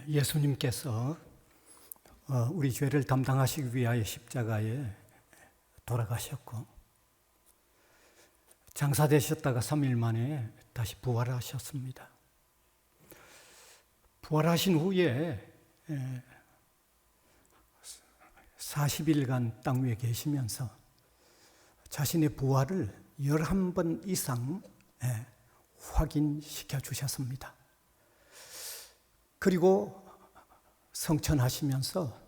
예수님께서 우리 죄를 담당하시기 위하여 십자가에 돌아가셨고 장사되셨다가 3일 만에 다시 부활하셨습니다. 부활하신 후에 40일간 땅 위에 계시면서 자신의 부활을 11번 이상 확인시켜 주셨습니다. 그리고 성천하시면서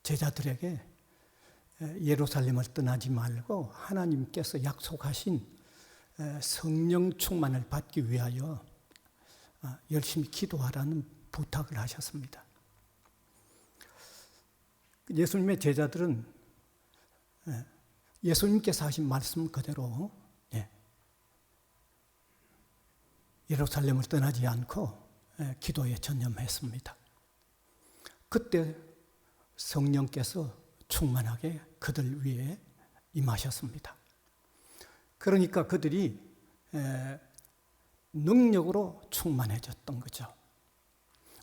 제자들에게 예루살렘을 떠나지 말고 하나님께서 약속하신 성령 충만을 받기 위하여 열심히 기도하라는 부탁을 하셨습니다. 예수님의 제자들은 예수님께서 하신 말씀 그대로 예루살렘을 떠나지 않고 기도에 전념했습니다. 그때 성령께서 충만하게 그들 위에 임하셨습니다. 그러니까 그들이 능력으로 충만해졌던 거죠.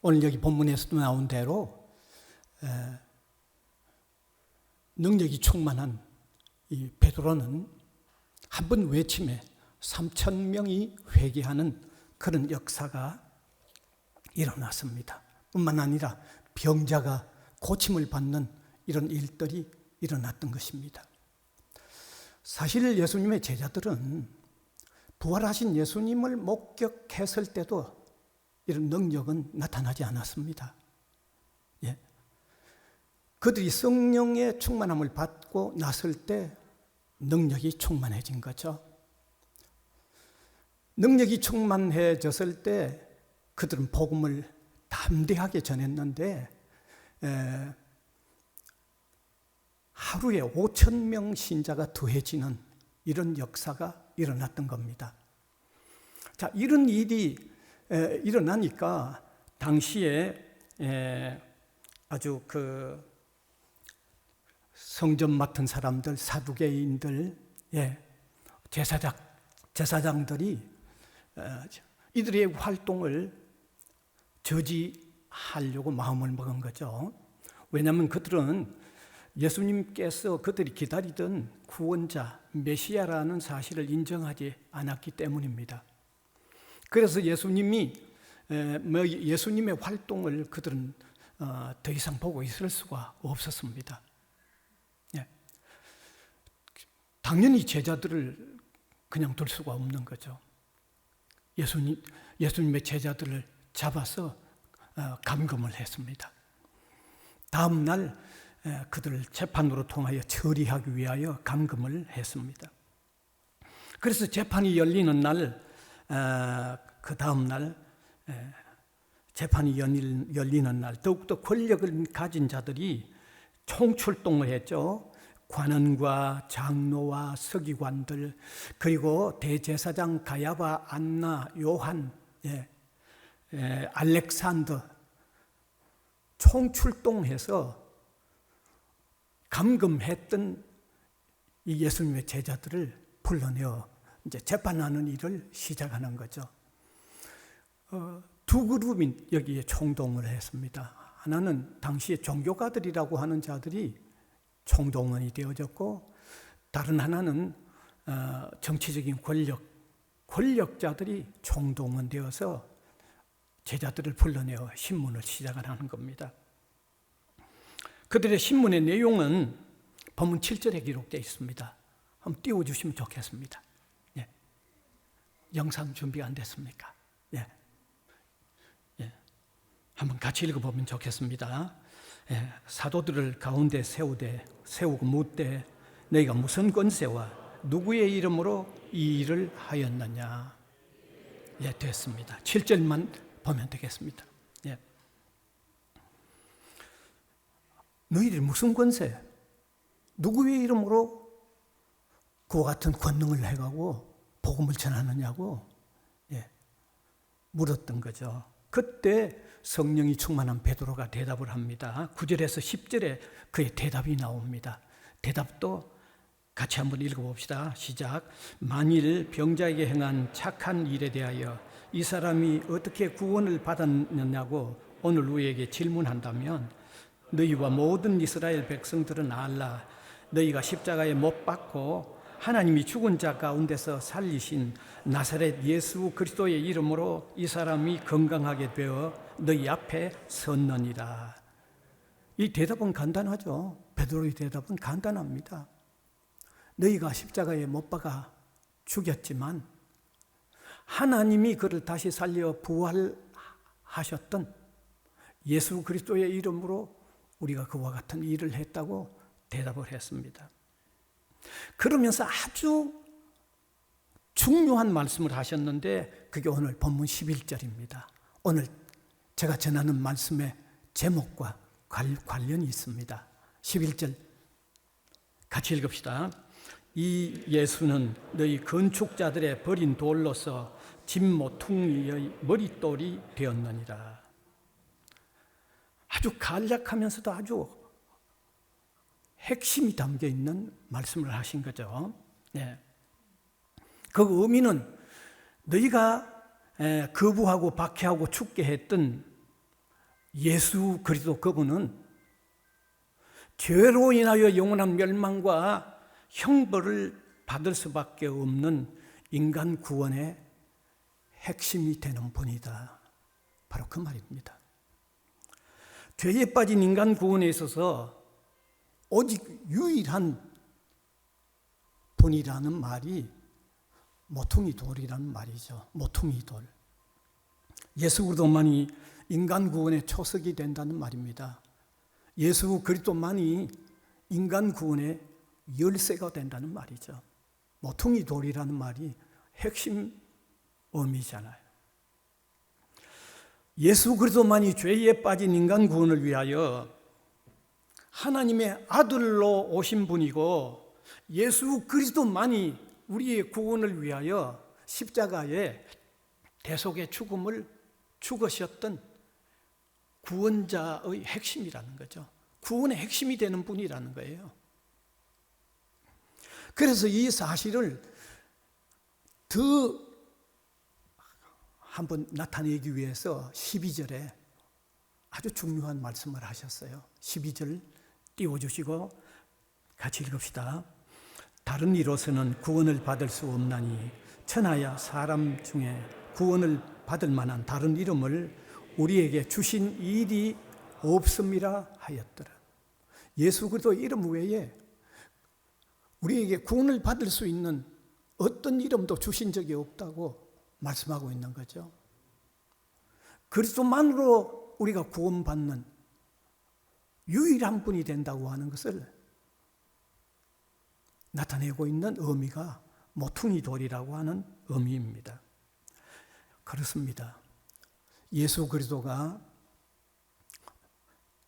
오늘 여기 본문에서도 나온 대로 능력이 충만한 이 베드로는 한 번 외침에 3,000명이 회개하는 그런 역사가 일어났습니다. 뿐만 아니라 병자가 고침을 받는 이런 일들이 일어났던 것입니다. 사실 예수님의 제자들은 부활하신 예수님을 목격했을 때도 이런 능력은 나타나지 않았습니다. 그들이 성령의 충만함을 받고 났을 때 능력이 충만해진 거죠. 능력이 충만해졌을 때 그들은 복음을 담대하게 전했는데 하루에 5,000명 신자가 더해지는 이런 역사가 일어났던 겁니다. 자, 이런 일이 일어나니까 당시에 아주 성전 맡은 사람들, 사두개인들, 제사장들이 이들의 활동을 저지하려고 마음을 먹은 거죠. 왜냐하면 그들은 예수님께서 그들이 기다리던 구원자, 메시아라는 사실을 인정하지 않았기 때문입니다. 그래서 예수님의 활동을 그들은 더 이상 보고 있을 수가 없었습니다. 당연히 제자들을 그냥 둘 수가 없는 거죠. 예수님의 제자들을 잡아서 감금을 했습니다. 다음 날 그들을 재판으로 통하여 처리하기 위하여 감금을 했습니다. 그래서 재판이 열리는 날, 그 다음 날 재판이 열리는 날 더욱더 권력을 가진 자들이 총출동을 했죠. 관원과 장로와 서기관들, 그리고 대제사장 가야바, 안나, 요한, 알렉산더 총출동해서 감금했던 이 예수님의 제자들을 불러내어 이제 재판하는 일을 시작하는 거죠. 두 그룹이 여기에 총동을 했습니다. 하나는 당시의 종교가들이라고 하는 자들이 총동원이 되어졌고, 다른 하나는 정치적인 권력자들이 총동원되어서 제자들을 불러내어 신문을 시작하는 겁니다. 그들의 신문의 내용은 본문 7절에 기록되어 있습니다. 한번 띄워주시면 좋겠습니다. 영상 준비 안 됐습니까? 한번 같이 읽어보면 좋겠습니다. 사도들을 가운데 세우고 묻되 너희가 무슨 권세와 누구의 이름으로 이 일을 하였느냐. 됐습니다. 7절만 보면 되겠습니다. 너희들 무슨 권세, 누구의 이름으로 그와 같은 권능을 해가고 복음을 전하느냐고 물었던 거죠. 그때 성령이 충만한 베드로가 대답을 합니다. 9절에서 10절에 그의 대답이 나옵니다. 대답도 같이 한번 읽어봅시다. 시작. 만일 병자에게 행한 착한 일에 대하여 이 사람이 어떻게 구원을 받았느냐고 오늘 우리에게 질문한다면 너희와 모든 이스라엘 백성들은 알라. 너희가 십자가에 못 박고 하나님이 죽은 자 가운데서 살리신 나사렛 예수 그리스도의 이름으로 이 사람이 건강하게 되어 너희 앞에 섰느니라. 이 대답은 간단하죠. 베드로의 대답은 간단합니다. 너희가 십자가에 못 박아 죽였지만 하나님이 그를 다시 살려 부활하셨던 예수 그리스도의 이름으로 우리가 그와 같은 일을 했다고 대답을 했습니다. 그러면서 아주 중요한 말씀을 하셨는데 그게 오늘 본문 11절입니다. 오늘 제가 전하는 말씀의 제목과 관련이 있습니다. 11절 같이 읽읍시다. 이 예수는 너희 건축자들의 버린 돌로서 진모퉁이의 머릿돌이 되었느니라. 아주 간략하면서도 아주 핵심이 담겨 있는 말씀을 하신 거죠. 네. 그 의미는 너희가 거부하고 박해하고 죽게 했던 예수 그리스도 그분은 죄로 인하여 영원한 멸망과 형벌을 받을 수밖에 없는 인간 구원의 핵심이 되는 분이다. 바로 그 말입니다. 죄에 빠진 인간 구원에 있어서 오직 유일한 분이라는 말이 모퉁이 돌이라는 말이죠. 모퉁이 돌. 예수 그리스도만이 인간 구원의 초석이 된다는 말입니다. 예수 그리스도만이 인간 구원의 열쇠가 된다는 말이죠. 모퉁이 돌이라는 말이 핵심 의미잖아요. 예수 그리스도만이 죄에 빠진 인간 구원을 위하여 하나님의 아들로 오신 분이고 예수 그리스도만이 우리의 구원을 위하여 십자가에 대속의 죽음을 죽으셨던 구원자의 핵심이라는 거죠. 구원의 핵심이 되는 분이라는 거예요. 그래서 이 사실을 더 한번 나타내기 위해서 12절에 아주 중요한 말씀을 하셨어요. 12절 띄워주시고 같이 읽읍시다. 다른 이로서는 구원을 받을 수 없나니 천하야 사람 중에 구원을 받을 만한 다른 이름을 우리에게 주신 일이 없음이라 하였더라. 예수 그리스도 이름 외에 우리에게 구원을 받을 수 있는 어떤 이름도 주신 적이 없다고 말씀하고 있는 거죠. 그리스도만으로 우리가 구원받는 유일한 분이 된다고 하는 것을 나타내고 있는 의미가 모퉁이 돌이라고 하는 의미입니다. 그렇습니다. 예수 그리스도가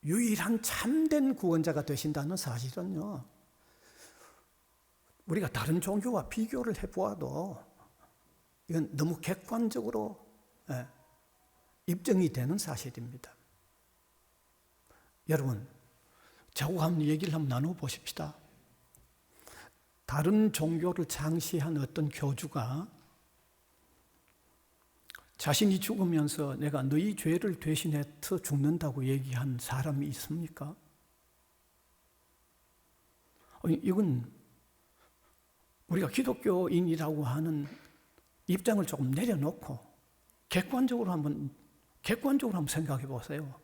유일한 참된 구원자가 되신다는 사실은요, 우리가 다른 종교와 비교를 해보아도 이건 너무 객관적으로 입증이 되는 사실입니다. 여러분, 저하고 한번 얘기를 한번 나눠보십시다. 다른 종교를 창시한 어떤 교주가 자신이 죽으면서 내가 너희 죄를 대신해서 죽는다고 얘기한 사람이 있습니까? 이건 우리가 기독교인이라고 하는 입장을 조금 내려놓고 객관적으로 한번 생각해 보세요.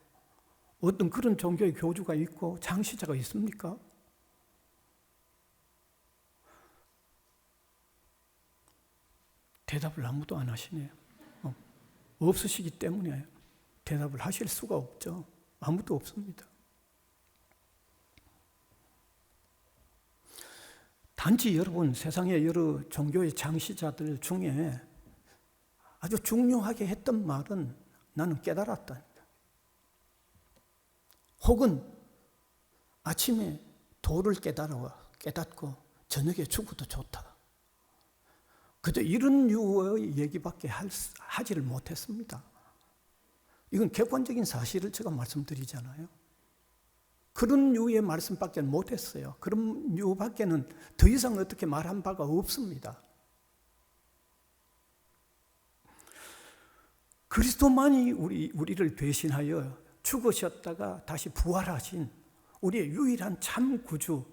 어떤 그런 종교의 교주가 있고 창시자가 있습니까? 대답을 아무도 안 하시네요. 없으시기 때문에 대답을 하실 수가 없죠. 아무도 없습니다. 단지 여러분, 세상의 여러 종교의 창시자들 중에 아주 중요하게 했던 말은 나는 깨달았다. 혹은 아침에 도를 깨닫고 저녁에 죽어도 좋다. 그저 이런 유의 얘기밖에 하지를 못했습니다. 이건 객관적인 사실을 제가 말씀드리잖아요. 그런 유의 말씀밖에 못했어요. 그런 유밖에는 더 이상 어떻게 말한 바가 없습니다. 그리스도만이 우리를 대신하여 죽으셨다가 다시 부활하신 우리의 유일한 참 구주,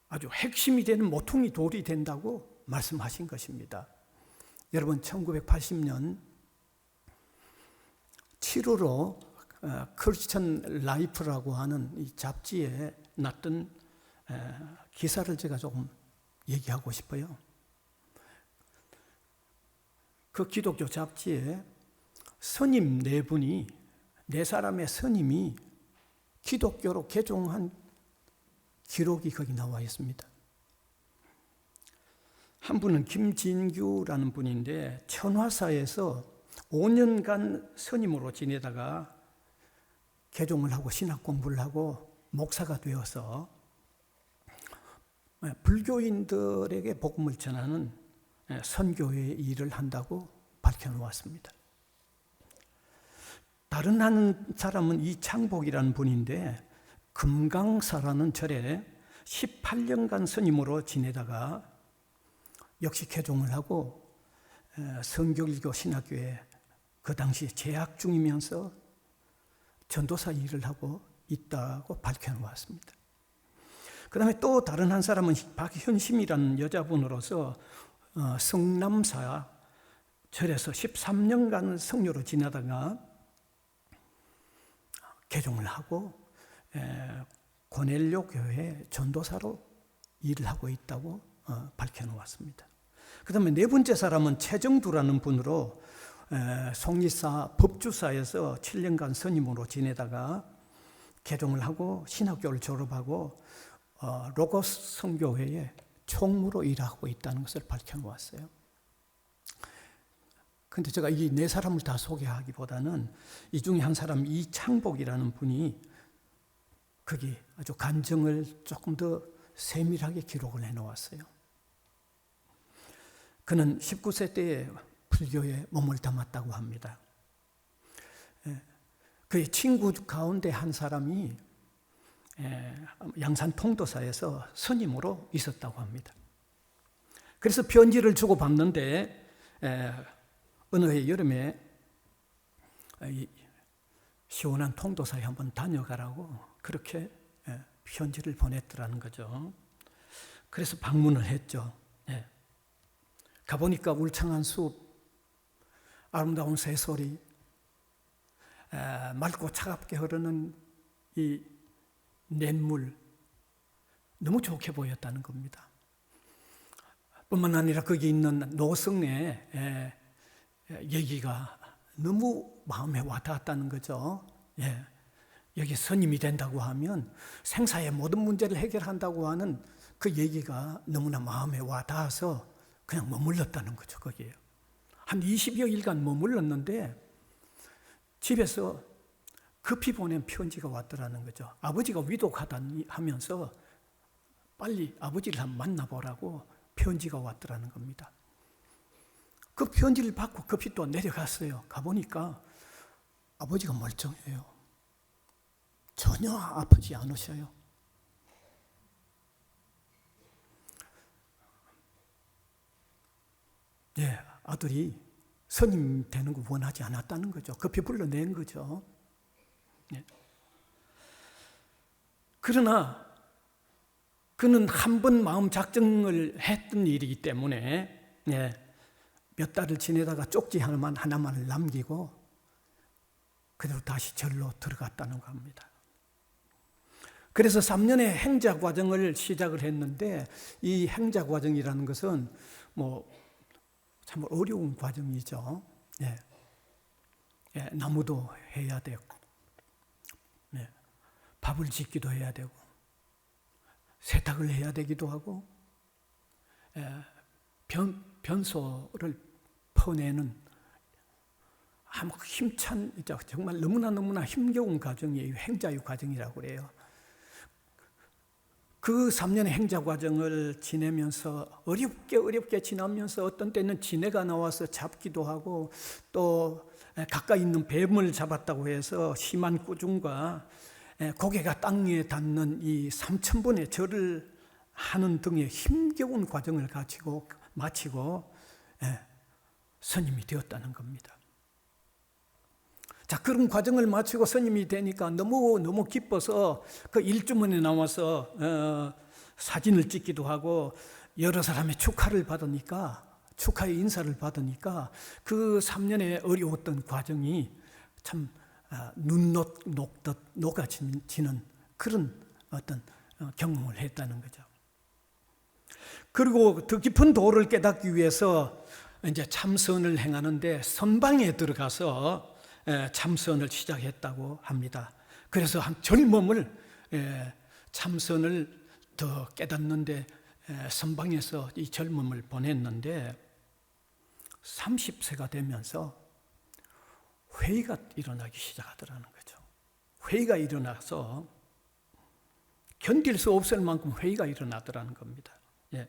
아주 핵심이 되는 모퉁이 돌이 된다고 말씀하신 것입니다. 여러분, 1980년 7월로 크리스천 라이프라고 하는 이 잡지에 났던 기사를 제가 조금 얘기하고 싶어요. 그 기독교 잡지에 스님 네 분이, 네 사람의 스님이 기독교로 개종한 기록이 거기 나와 있습니다. 한 분은 김진규라는 분인데 천화사에서 5년간 스님으로 지내다가 개종을 하고 신학 공부를 하고 목사가 되어서 불교인들에게 복음을 전하는 선교의 일을 한다고 밝혀놓았습니다. 다른 한 사람은 이창복이라는 분인데 금강사라는 절에 18년간 스님으로 지내다가 역시 개종을 하고 성결교 신학교에 그 당시 재학 중이면서 전도사 일을 하고 있다고 밝혀놓았습니다. 그 다음에 또 다른 한 사람은 박현심이라는 여자분으로서 성남사 절에서 13년간 성녀로 지내다가 개종을 하고 고넬료 교회 전도사로 일을 하고 있다고 밝혀놓았습니다. 그 다음에 네 번째 사람은 최정두라는 분으로 송리사 법주사에서 7년간 스님으로 지내다가 개종을 하고 신학교를 졸업하고 로고스 선교회에 총무로 일하고 있다는 것을 밝혀놓았어요. 그런데 제가 이 네 사람을 다 소개하기보다는 이 중에 한 사람 이창복이라는 분이 거기 아주 간증을 조금 더 세밀하게 기록을 해놓았어요. 그는 19세 때에 불교에 몸을 담았다고 합니다. 그의 친구 가운데 한 사람이 양산 통도사에서 스님으로 있었다고 합니다. 그래서 편지를 주고받는데 어느 해 여름에 시원한 통도사에 한번 다녀가라고 그렇게 편지를 보냈더라는 거죠. 그래서 방문을 했죠. 가보니까 울창한 숲, 아름다운 새소리, 맑고 차갑게 흐르는 이 냇물, 너무 좋게 보였다는 겁니다. 뿐만 아니라 거기 있는 노성의 얘기가 너무 마음에 와닿았다는 거죠. 여기 스님이 된다고 하면 생사의 모든 문제를 해결한다고 하는 그 얘기가 너무나 마음에 와닿아서 그냥 머물렀다는 거죠, 거기에요. 한 20여 일간 머물렀는데 집에서 급히 보낸 편지가 왔더라는 거죠. 아버지가 위독하다면서 빨리 아버지를 한번 만나보라고 편지가 왔더라는 겁니다. 그 편지를 받고 급히 또 내려갔어요. 가보니까 아버지가 멀쩡해요. 전혀 아프지 않으셔요. 아들이 스님 되는 거 원하지 않았다는 거죠. 급히 불러낸 거죠. 그러나 그는 한 번 마음 작정을 했던 일이기 때문에 몇 달을 지내다가 쪽지 하나만을 남기고 그대로 다시 절로 들어갔다는 겁니다. 그래서 3년의 행자 과정을 시작을 했는데 이 행자 과정이라는 것은 참 어려운 과정이죠. 나무도 해야 되고, 밥을 짓기도 해야 되고, 세탁을 해야 되기도 하고, 변소를 퍼내는 아무 힘찬, 정말 너무나 힘겨운 과정이에요. 행자의 과정이라고 그래요. 그 3년의 행자 과정을 지내면서 어렵게 지나면서 어떤 때는 지네가 나와서 잡기도 하고 또 가까이 있는 뱀을 잡았다고 해서 심한 꾸중과 고개가 땅에 닿는 이 3000번의 절을 하는 등의 힘겨운 과정을 마치고 스님이 되었다는 겁니다. 자, 그런 과정을 마치고 스님이 되니까 너무 기뻐서 그 일주문에 나와서 사진을 찍기도 하고 여러 사람의 축하를 받으니까, 축하의 인사를 받으니까 그 3년의 어려웠던 과정이 참 눈 녹듯 녹아지는 그런 어떤 경험을 했다는 거죠. 그리고 더 깊은 도를 깨닫기 위해서 이제 참선을 행하는데 선방에 들어가서 참선을 시작했다고 합니다. 그래서 한 젊음을 참선을 더 깨닫는데 선방에서 이 젊음을 보냈는데 30세가 되면서 회의가 일어나기 시작하더라는 거죠. 회의가 일어나서 견딜 수 없을 만큼 회의가 일어나더라는 겁니다. 예.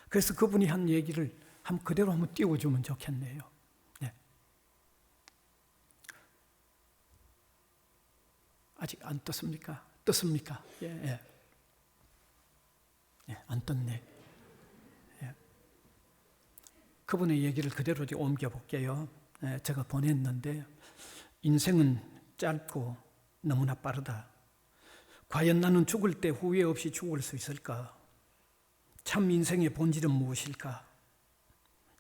그래서 그분이 한 얘기를 그대로 한번 띄워주면 좋겠네요. 예. 아직 안 떴습니까? 떴습니까? 예, 예. 예, 안 떴네. 예. 그분의 얘기를 그대로 옮겨볼게요. 예, 제가 보냈는데, 인생은 짧고 너무나 빠르다. 과연 나는 죽을 때 후회 없이 죽을 수 있을까? 참 인생의 본질은 무엇일까?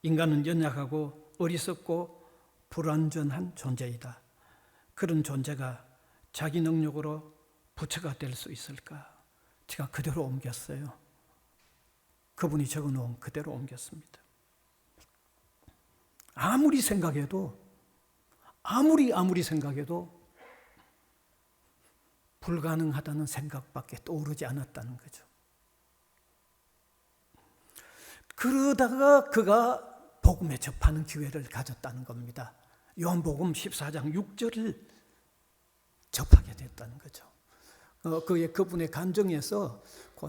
인간은 연약하고 어리석고 불완전한 존재이다. 그런 존재가 자기 능력으로 부처가 될 수 있을까? 제가 그대로 옮겼어요. 그분이 적어놓은 그대로 옮겼습니다. 아무리 생각해도 불가능하다는 생각밖에 떠오르지 않았다는 거죠. 그러다가 그가 복음에 접하는 기회를 가졌다는 겁니다. 요한복음 14장 6절을 접하게 됐다는 거죠. 그분의 간증에서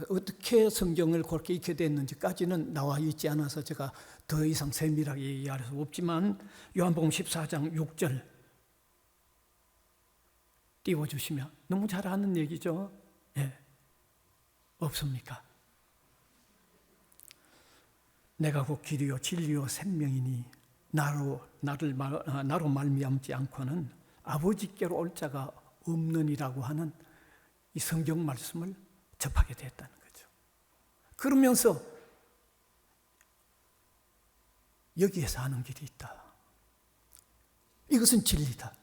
어떻게 성경을 그렇게 읽게 됐는지까지는 나와 있지 않아서 제가 더 이상 세밀하게 얘기할 수 없지만 요한복음 14장 6절 띄워주시면 너무 잘 아는 얘기죠. 예. 없습니까? 내가 곧 길이요 진리요 생명이니 나로 말미암지 않고는 아버지께로 올 자가 없느니라고 하는 이 성경 말씀을 접하게 됐다는 거죠. 그러면서 여기에서 하는 길이 있다. 이것은 진리다.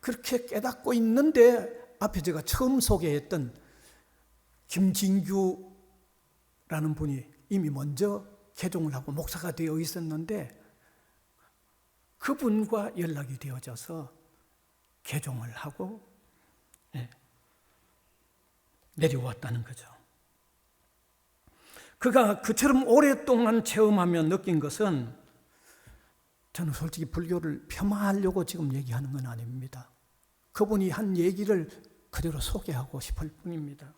그렇게 깨닫고 있는데 앞에 제가 처음 소개했던 김진규라는 분이 이미 먼저 개종을 하고 목사가 되어 있었는데 그분과 연락이 되어져서 개종을 하고 내려왔다는 거죠. 그가 그처럼 오랫동안 체험하며 느낀 것은 저는 솔직히 불교를 폄하하려고 지금 얘기하는 건 아닙니다. 그분이 한 얘기를 그대로 소개하고 싶을 뿐입니다.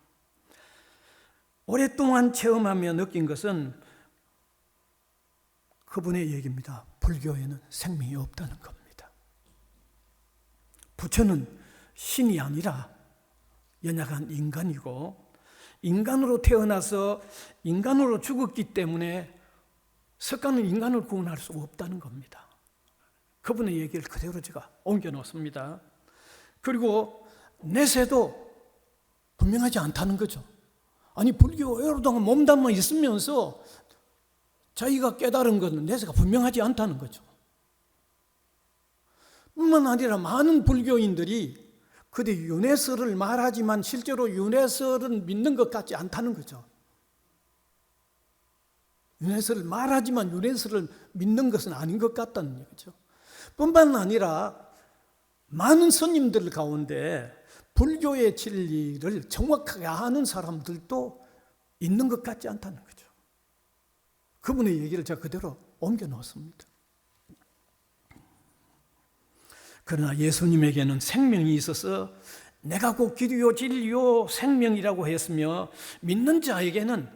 오랫동안 체험하며 느낀 것은 그분의 얘기입니다. 불교에는 생명이 없다는 겁니다. 부처는 신이 아니라 연약한 인간이고 인간으로 태어나서 인간으로 죽었기 때문에 석가는 인간을 구원할 수 없다는 겁니다. 그분의 얘기를 그대로 제가 옮겨놓습니다. 그리고 내세도 분명하지 않다는 거죠. 아니 불교 오랫동안 몸담아 있으면서 자기가 깨달은 것은 내세가 분명하지 않다는 거죠. 뿐만 아니라 많은 불교인들이 그대 윤회설을 말하지만 실제로 윤회설은 믿는 것 같지 않다는 거죠. 윤회설을 말하지만 윤회설을 믿는 것은 아닌 것 같다는 얘기죠. 뿐만 아니라 많은 스님들 가운데 불교의 진리를 정확하게 아는 사람들도 있는 것 같지 않다는 거죠. 그분의 얘기를 제가 그대로 옮겨 놓았습니다. 그러나 예수님에게는 생명이 있어서 내가 곧 길이요 진리요 생명이라고 했으며 믿는 자에게는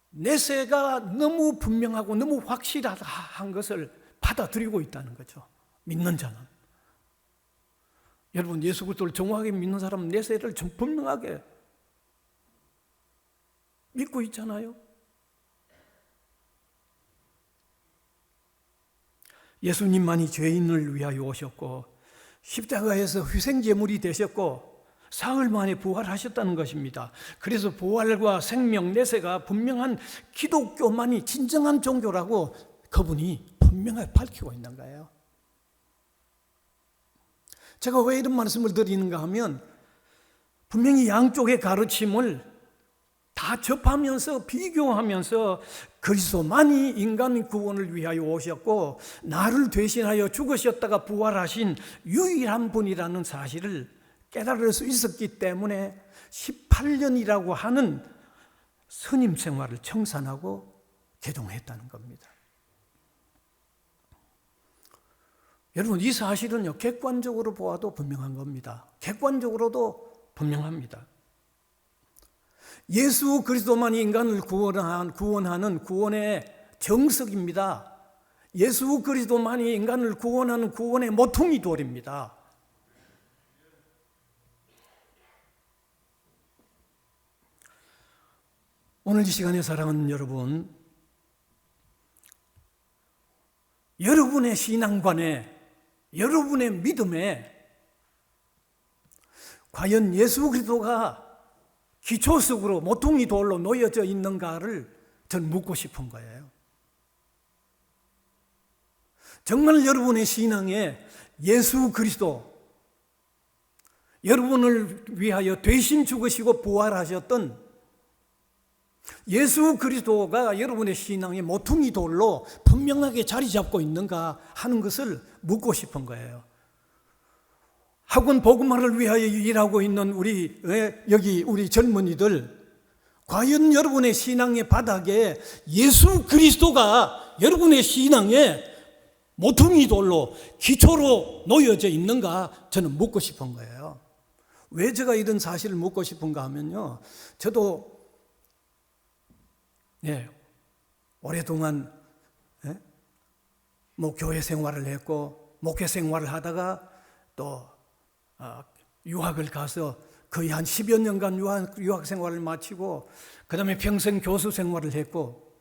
내세가 너무 분명하고 너무 확실한 것을 받아들이고 있다는 거죠. 믿는 자는. 여러분 예수 그리스도를 정확하게 믿는 사람은 내세를 분명하게 믿고 있잖아요. 예수님만이 죄인을 위하여 오셨고 십자가에서 희생제물이 되셨고 사흘 만에 부활하셨다는 것입니다. 그래서 부활과 생명, 내세가 분명한 기독교만이 진정한 종교라고 그분이 분명하게 밝히고 있는 거예요. 제가 왜 이런 말씀을 드리는가 하면 분명히 양쪽의 가르침을 다 접하면서 비교하면서 그리스도만이 인간 구원을 위하여 오셨고 나를 대신하여 죽으셨다가 부활하신 유일한 분이라는 사실을 깨달을 수 있었기 때문에 18년이라고 하는 선임 생활을 청산하고 개종했다는 겁니다. 여러분, 이 사실은요, 객관적으로 보아도 분명한 겁니다. 객관적으로도 분명합니다. 예수 그리스도만이 인간을 구원하는 구원의 정석입니다. 예수 그리스도만이 인간을 구원하는 구원의 모퉁이 돌입니다. 오늘 이 시간에 사랑하는 여러분, 여러분의 신앙관에, 여러분의 믿음에 과연 예수 그리스도가 기초석으로 모퉁이 돌로 놓여져 있는가를 저는 묻고 싶은 거예요. 정말 여러분의 신앙에 예수 그리스도, 여러분을 위하여 대신 죽으시고 부활하셨던 예수 그리스도가 여러분의 신앙의 모퉁이 돌로 분명하게 자리 잡고 있는가 하는 것을 묻고 싶은 거예요. 학원 복음화를 위하여 일하고 있는 우리 젊은이들, 과연 여러분의 신앙의 바닥에 예수 그리스도가 여러분의 신앙의 모퉁이 돌로 기초로 놓여져 있는가 저는 묻고 싶은 거예요. 왜 제가 이런 사실을 묻고 싶은가 하면요, 저도 오랫동안 교회 생활을 했고 목회 생활을 하다가 또 유학을 가서 거의 한 10여 년간 유학 생활을 마치고 그 다음에 평생 교수 생활을 했고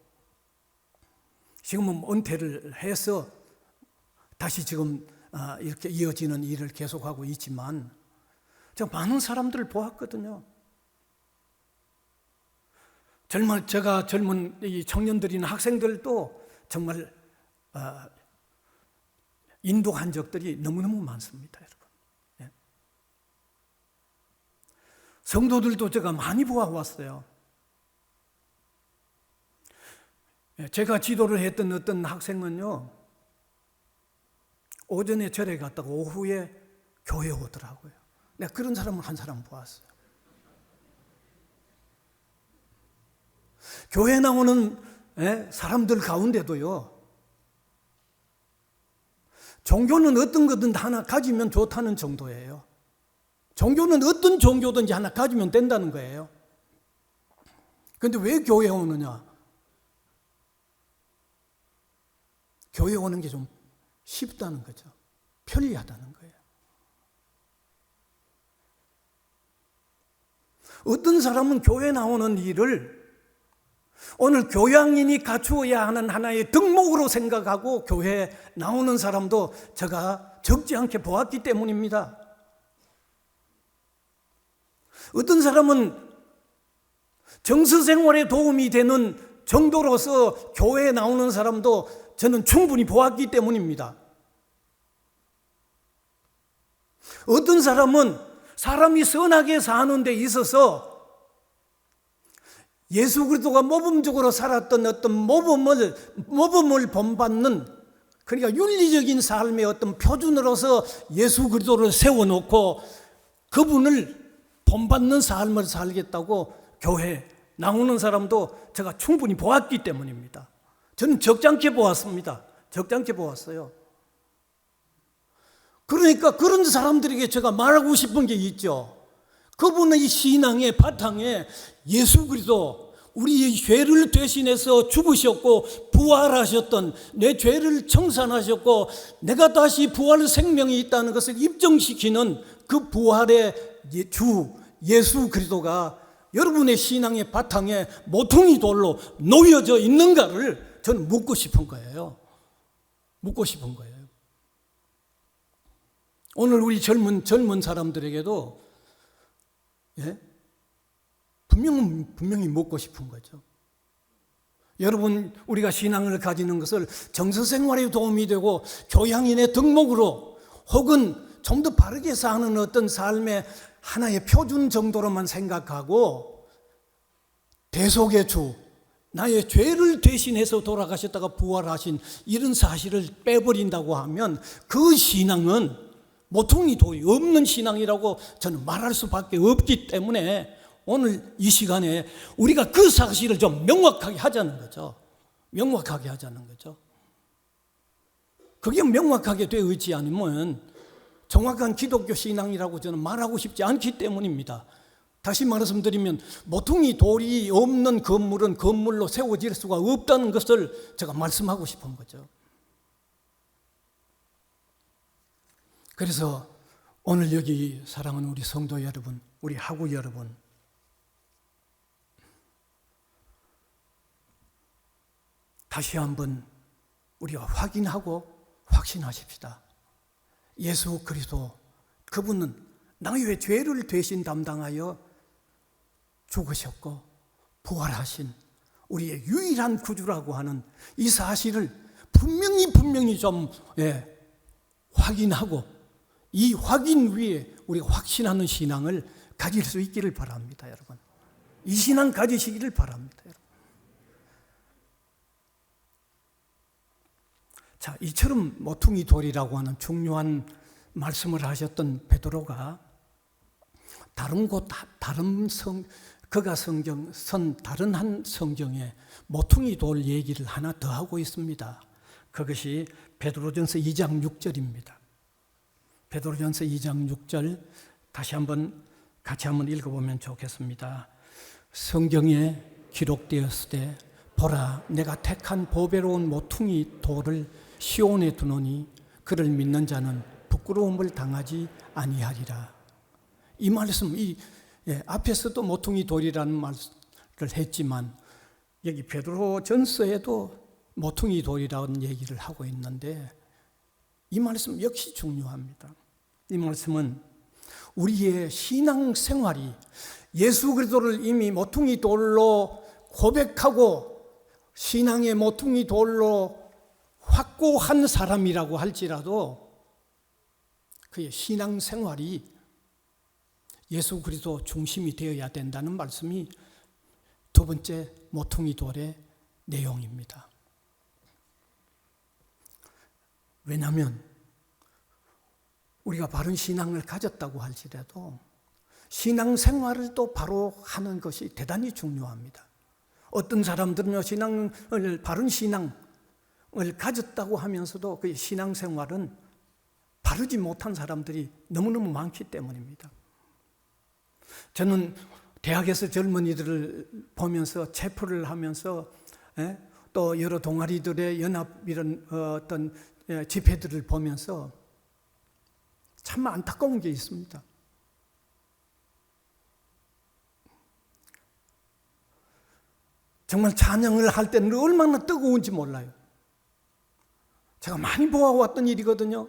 지금은 은퇴를 해서 다시 지금 이렇게 이어지는 일을 계속하고 있지만 제가 많은 사람들을 보았거든요. 제가 젊은 이 청년들이나 학생들도 정말 인도한 적들이 너무너무 많습니다, 여러분. 예. 성도들도 제가 많이 보아왔어요. 제가 지도를 했던 어떤 학생은요, 오전에 절에 갔다가 오후에 교회에 오더라고요. 내가 그런 사람을 한 사람 보았어요. 교회 나오는 사람들 가운데도요, 종교는 어떤 거든 하나 가지면 좋다는 정도예요. 종교는 어떤 종교든지 하나 가지면 된다는 거예요. 그런데 왜 교회에 오느냐? 교회에 오는 게 좀 쉽다는 거죠. 편리하다는 거예요. 어떤 사람은 교회 나오는 일을 오늘 교양인이 갖추어야 하는 하나의 덕목으로 생각하고 교회에 나오는 사람도 제가 적지 않게 보았기 때문입니다. 어떤 사람은 정서생활에 도움이 되는 정도로서 교회에 나오는 사람도 저는 충분히 보았기 때문입니다. 어떤 사람은 사람이 선하게 사는 데 있어서 예수 그리스도가 모범적으로 살았던 어떤 모범을 본받는, 그러니까 윤리적인 삶의 어떤 표준으로서 예수 그리스도를 세워놓고 그분을 본받는 삶을 살겠다고 교회에 나오는 사람도 제가 충분히 보았기 때문입니다. 저는 적잖게 보았습니다. 적잖게 보았어요. 그러니까 그런 사람들에게 제가 말하고 싶은 게 있죠. 그분의 신앙의 바탕에 예수 그리스도, 우리의 죄를 대신해서 죽으셨고 부활하셨던, 내 죄를 청산하셨고 내가 다시 부활 생명이 있다는 것을 입증시키는 그 부활의 주 예수 그리스도가 여러분의 신앙의 바탕에 모퉁이 돌로 놓여져 있는가를 저는 묻고 싶은 거예요. 묻고 싶은 거예요. 오늘 우리 젊은 사람들에게도 분명히 묻고 싶은 거죠. 여러분, 우리가 신앙을 가지는 것을 정서생활에 도움이 되고 교양인의 덕목으로 혹은 좀 더 바르게 사는 어떤 삶의 하나의 표준 정도로만 생각하고 대속의 주, 나의 죄를 대신해서 돌아가셨다가 부활하신 이런 사실을 빼버린다고 하면 그 신앙은 모퉁이 돌이 없는 신앙이라고 저는 말할 수밖에 없기 때문에 오늘 이 시간에 우리가 그 사실을 좀 명확하게 하자는 거죠. 명확하게 하자는 거죠. 그게 명확하게 되어 있지 않으면 정확한 기독교 신앙이라고 저는 말하고 싶지 않기 때문입니다. 다시 말씀드리면 모퉁이 돌이 없는 건물은 건물로 세워질 수가 없다는 것을 제가 말씀하고 싶은 거죠. 그래서 오늘 여기 사랑하는 우리 성도 여러분, 우리 학우 여러분, 다시 한번 우리가 확인하고 확신하십시다. 예수 그리스도, 그분은 나의 죄를 대신 담당하여 죽으셨고 부활하신 우리의 유일한 구주라고 하는 이 사실을 분명히 좀 확인하고 이 확인 위에 우리가 확신하는 신앙을 가질 수 있기를 바랍니다, 여러분. 이 신앙 가지시기를 바랍니다, 여러분. 자, 이처럼 모퉁이 돌이라고 하는 중요한 말씀을 하셨던 베드로가 그가 쓴 다른 한 성경에 모퉁이 돌 얘기를 하나 더 하고 있습니다. 그것이 베드로전서 2장 6절입니다. 베드로전서 2장 6절 같이 한번 읽어보면 좋겠습니다. 성경에 기록되었으되 보라, 내가 택한 보배로운 모퉁이 돌을 시온에 두노니 그를 믿는 자는 부끄러움을 당하지 아니하리라. 이 말씀, 앞에서도 모퉁이 돌이라는 말을 했지만 여기 베드로전서에도 모퉁이 돌이라는 얘기를 하고 있는데 이 말씀 역시 중요합니다. 이 말씀은 우리의 신앙 생활이 예수 그리스도를 이미 모퉁이 돌로 고백하고 신앙의 모퉁이 돌로 확고한 사람이라고 할지라도 그의 신앙 생활이 예수 그리스도 중심이 되어야 된다는 말씀이 두 번째 모퉁이 돌의 내용입니다. 왜냐하면 우리가 바른 신앙을 가졌다고 할지라도 신앙 생활을 또 바로 하는 것이 대단히 중요합니다. 어떤 사람들은요, 바른 신앙을 가졌다고 하면서도 그 신앙 생활은 바르지 못한 사람들이 너무너무 많기 때문입니다. 저는 대학에서 젊은이들을 보면서 체포를 하면서 또 여러 동아리들의 연합 이런 어떤 집회들을 보면서 참 안타까운 게 있습니다. 정말 찬양을 할 때는 얼마나 뜨거운지 몰라요. 제가 많이 보아왔던 일이거든요.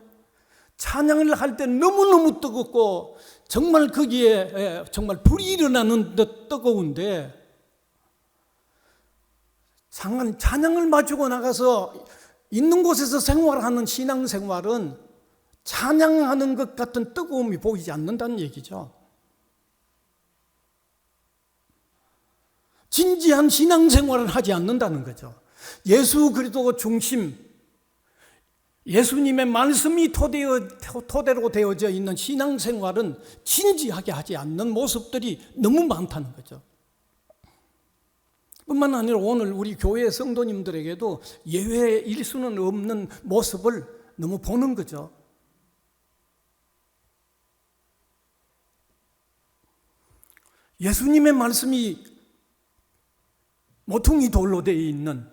찬양을 할 때 너무너무 뜨겁고 정말 거기에 정말 불이 일어나는 듯 뜨거운데 찬양을 마치고 나가서 있는 곳에서 생활하는 신앙생활은 찬양하는 것 같은 뜨거움이 보이지 않는다는 얘기죠. 진지한 신앙생활을 하지 않는다는 거죠. 예수 그리스도 중심, 예수님의 말씀이 토대로 되어져 있는 신앙생활은 진지하게 하지 않는 모습들이 너무 많다는 거죠. 뿐만 아니라 오늘 우리 교회 성도님들에게도 예외일 수는 없는 모습을 너무 보는 거죠. 예수님의 말씀이 모퉁이 돌로 되어 있는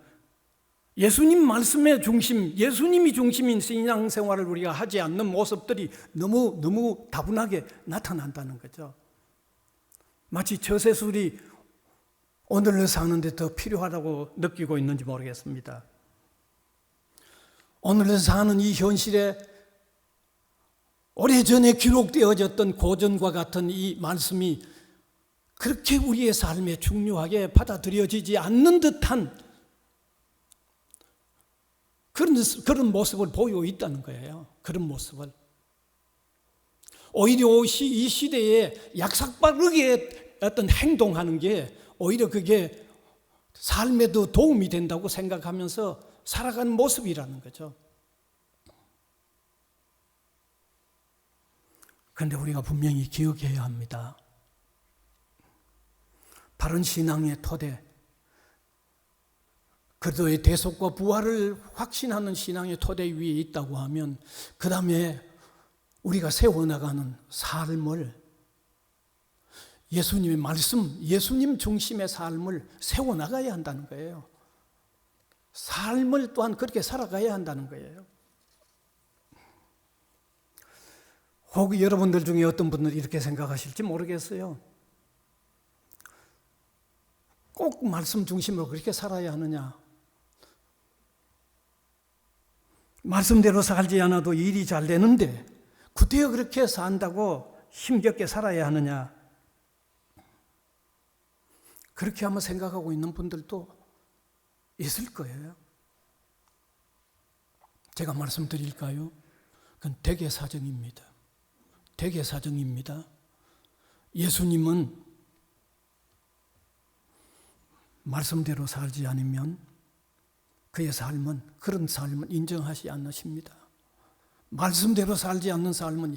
예수님 말씀의 중심, 예수님이 중심인 신앙생활을 우리가 하지 않는 모습들이 너무 다분하게 나타난다는 거죠. 마치 처세술이 오늘을 사는데 더 필요하다고 느끼고 있는지 모르겠습니다. 오늘 사는 이 현실에 오래전에 기록되어졌던 고전과 같은 이 말씀이 그렇게 우리의 삶에 중요하게 받아들여지지 않는 듯한 그런 모습을 보이고 있다는 거예요. 그런 모습을. 오히려 이 시대에 약삭빠르게 어떤 행동하는 게 오히려 그게 삶에도 도움이 된다고 생각하면서 살아가는 모습이라는 거죠. 그런데 우리가 분명히 기억해야 합니다. 바른 신앙의 토대, 그리스도의 대속과 부활을 확신하는 신앙의 토대 위에 있다고 하면 그 다음에 우리가 세워나가는 삶을 예수님의 말씀, 예수님 중심의 삶을 세워나가야 한다는 거예요. 삶을 또한 그렇게 살아가야 한다는 거예요. 혹 여러분들 중에 어떤 분들이 이렇게 생각하실지 모르겠어요. 꼭 말씀 중심으로 그렇게 살아야 하느냐? 말씀대로 살지 않아도 일이 잘 되는데 그때야 그렇게 산다고 힘겹게 살아야 하느냐? 그렇게 한번 생각하고 있는 분들도 있을 거예요. 제가 말씀드릴까요? 그건 대개사정입니다. 대개사정입니다. 예수님은 말씀대로 살지 않으면 그의 삶은 그런 삶은 인정하지 않으십니다. 말씀대로 살지 않는 삶은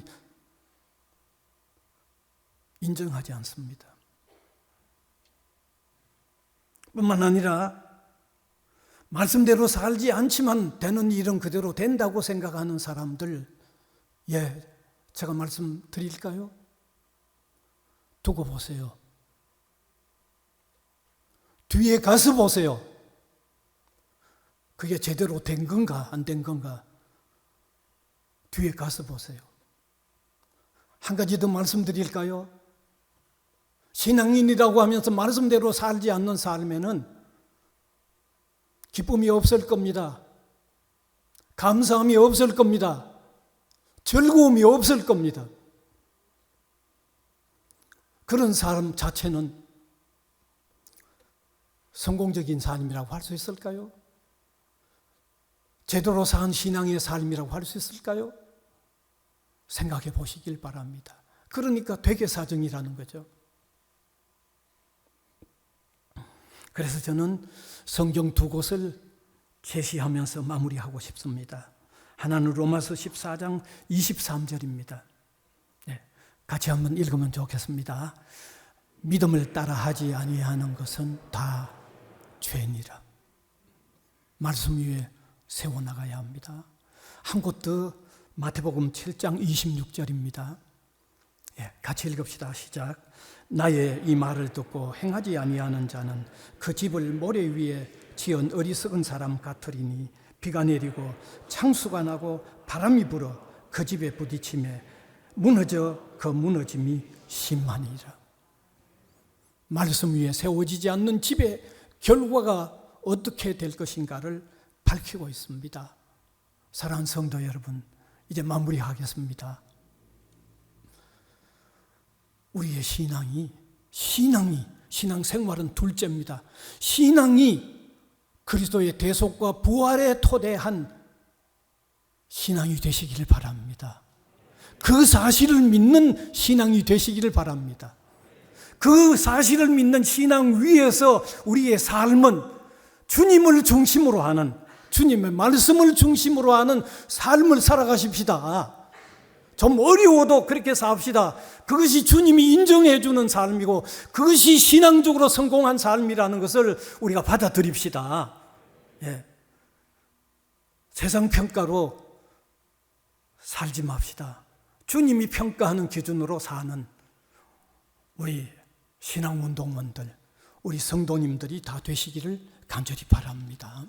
인정하지 않습니다. 뿐만 아니라 말씀대로 살지 않지만 되는 일은 그대로 된다고 생각하는 사람들, 제가 말씀드릴까요? 두고 보세요. 뒤에 가서 보세요. 그게 제대로 된 건가 안 된 건가 뒤에 가서 보세요. 한 가지 더 말씀드릴까요? 신앙인이라고 하면서 말씀대로 살지 않는 삶에는 기쁨이 없을 겁니다. 감사함이 없을 겁니다. 즐거움이 없을 겁니다. 그런 사람 자체는 성공적인 삶이라고 할 수 있을까요? 제대로 산 신앙의 삶이라고 할 수 있을까요? 생각해 보시길 바랍니다. 그러니까 대개사정이라는 거죠. 그래서 저는 성경 두 곳을 제시하면서 마무리하고 싶습니다. 하나는 로마서 14장 23절입니다. 같이 한번 읽으면 좋겠습니다. 믿음을 따라 하지 아니하는 것은 다 죄니라. 말씀 위에 세워나가야 합니다. 한 곳 더 마태복음 7장 26절입니다. 같이 읽읍시다. 시작. 나의 이 말을 듣고 행하지 아니하는 자는 그 집을 모래 위에 지은 어리석은 사람 같으리니 비가 내리고 창수가 나고 바람이 불어 그 집에 부딪히매 무너져 그 무너짐이 심하니라. 말씀 위에 세워지지 않는 집의 결과가 어떻게 될 것인가를 밝히고 있습니다. 사랑하는 성도 여러분, 이제 마무리하겠습니다. 우리의 신앙생활은 둘째입니다. 신앙이 그리스도의 대속과 부활에 토대한 신앙이 되시기를 바랍니다. 그 사실을 믿는 신앙이 되시기를 바랍니다. 그 사실을 믿는 신앙 위에서 우리의 삶은 주님을 중심으로 하는, 주님의 말씀을 중심으로 하는 삶을 살아가십시다. 좀 어려워도 그렇게 삽시다. 그것이 주님이 인정해 주는 삶이고 그것이 신앙적으로 성공한 삶이라는 것을 우리가 받아들입시다. 세상 평가로 살지 맙시다. 주님이 평가하는 기준으로 사는 우리 신앙운동원들, 우리 성도님들이 다 되시기를 간절히 바랍니다.